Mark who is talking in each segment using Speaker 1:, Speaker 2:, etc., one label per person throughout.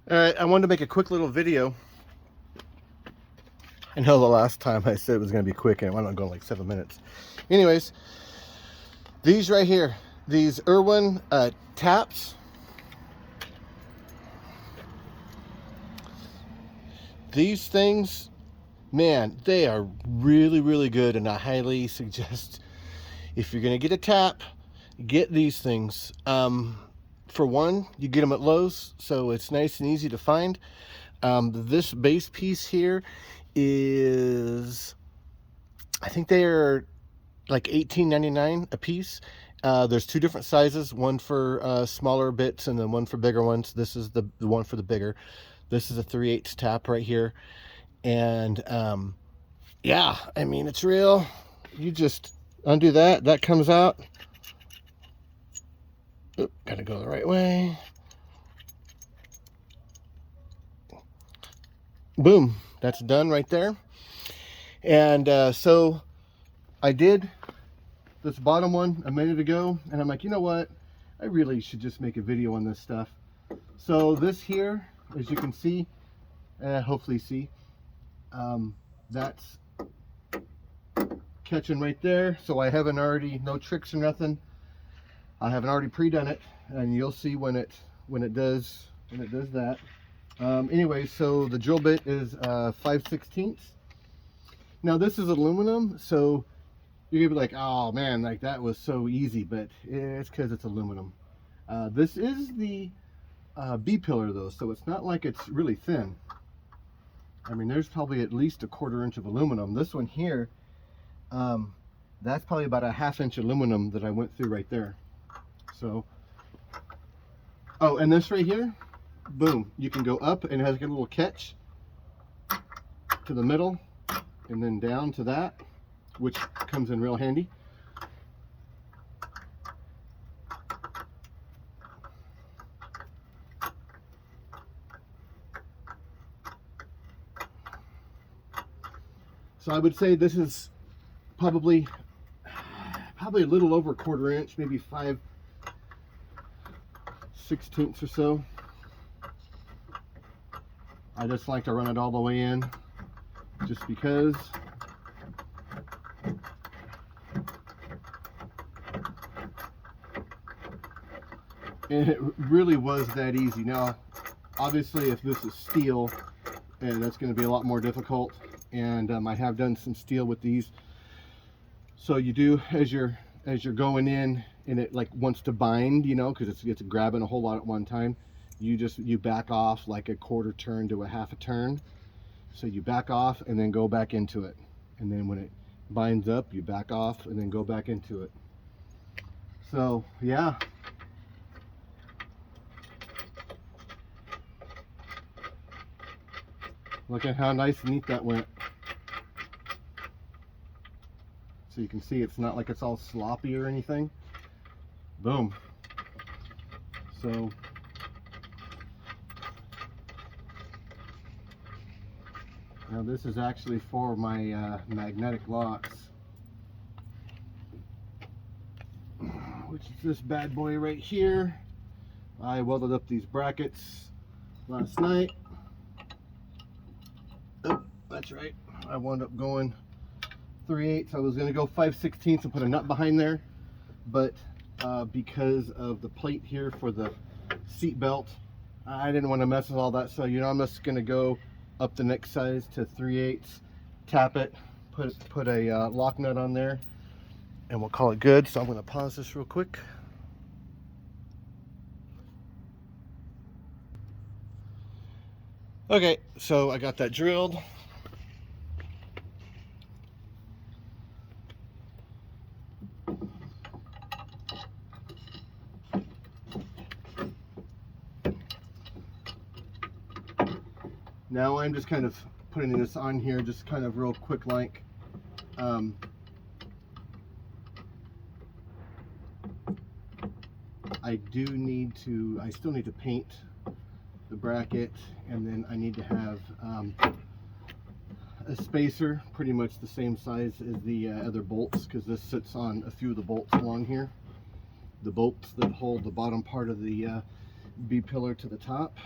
Speaker 1: All right, I wanted to make a quick little video. I know the last time I said it was going to be quick and it went on going like 7 minutes. Anyways, these right here, these Irwin Taps. These things, man, they are really, really good, and I highly suggest if you're going to get a tap, get these things. For one, you get them at Lowe's, so it's nice and easy to find. This base piece here is, I think they are like $18.99 a piece. There's two different sizes, one for smaller bits and then one for bigger ones. This is the one for the bigger. This is a 3/8 tap right here. And yeah, I mean, it's real. You just undo that, that comes out. Oop, gotta go the right way. Boom, that's done right there. And so I did this bottom one a minute ago, and I'm like, you know what, I really should just make a video on this stuff. So this here, as you can see, hopefully see, that's catching right there. So I haven't already, no tricks or nothing, I haven't already pre-done it, and you'll see when it does that. Anyway, so the drill bit is 5/16. Now this is aluminum, so you're gonna be like, oh man, like that was so easy, but it's because it's aluminum. This is the B pillar though, so it's not like it's really thin. I mean, there's probably at least a 1/4 inch of aluminum. This one here, that's probably about a 1/2 inch aluminum that I went through right there. So, oh, and this right here, boom, you can go up and it has like a little catch to the middle and then down to that, which comes in real handy. So I would say this is probably a little over 1/4 inch, maybe 5/16 or so. I just like to run it all the way in, just because. And it really was that easy. Now, obviously, if this is steel, and that's going to be a lot more difficult. And I have done some steel with these. So you do, as you're going in, and it like wants to bind, you know, because it's grabbing a whole lot at one time. You back off like a 1/4 turn to a 1/2 turn. So you back off and then go back into it. And then when it binds up, you back off and then go back into it. So yeah. Look at how nice and neat that went. So you can see it's not like it's all sloppy or anything. Boom. So now this is actually for my magnetic locks, which is this bad boy right here. I welded up these brackets last night. Oh, that's right. I wound up going 3/8. I was going to go 5/16 and put a nut behind there, but because of the plate here for the seat belt, I didn't want to mess with all that. So you know, I'm just going to go up the next size to 3/8, tap it, put a lock nut on there, and we'll call it good. So I'm going to pause this real quick. Okay, so I got that drilled. Now I'm just kind of putting this on here, just kind of real quick like. I still need to paint the bracket, and then I need to have a spacer pretty much the same size as the other bolts, because this sits on a few of the bolts along here, the bolts that hold the bottom part of the B pillar to the top.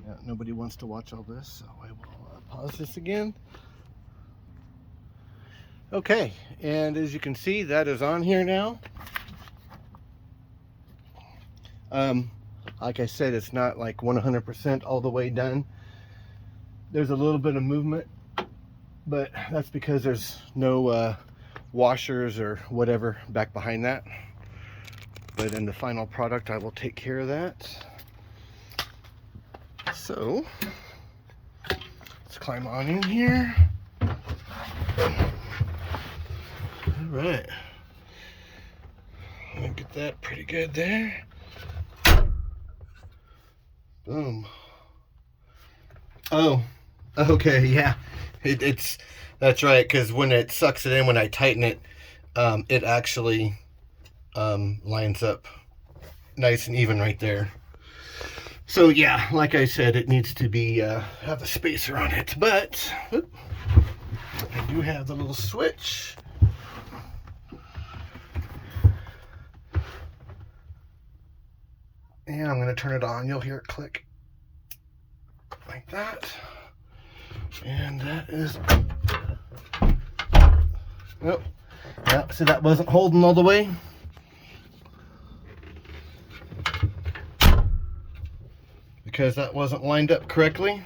Speaker 1: Yeah, nobody wants to watch all this, so I will pause this again. Okay, and as you can see, that is on here now. Like I said, it's not like 100% all the way done. There's a little bit of movement, but that's because there's no washers or whatever back behind that. But in the final product, I will take care of that. So let's climb on in here. All right, let me get that pretty good there. Boom. Oh, okay, yeah. That's right, because when it sucks it in, when I tighten it, it actually lines up nice and even right there. So yeah, like I said, it needs to be have a spacer on it, but I do have the little switch. And I'm going to turn it on. You'll hear it click like that. And that is... Oh, yeah, so that wasn't holding all the way. Because that wasn't lined up correctly.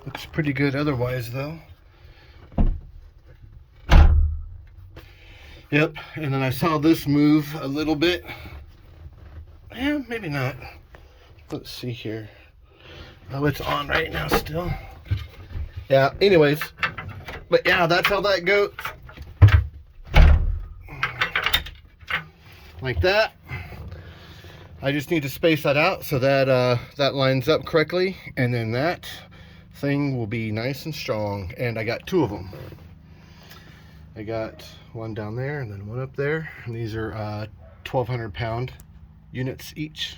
Speaker 1: Looks pretty good otherwise though. Yep, and then I saw this move a little bit. Yeah, maybe not. Let's see here. Oh, it's on right now still. Yeah, anyways. But yeah, that's how that goes. Like that. I just need to space that out so that that lines up correctly, and then that thing will be nice and strong. And I got two of them. I got one down there and then one up there, and these are 1,200 pound units each.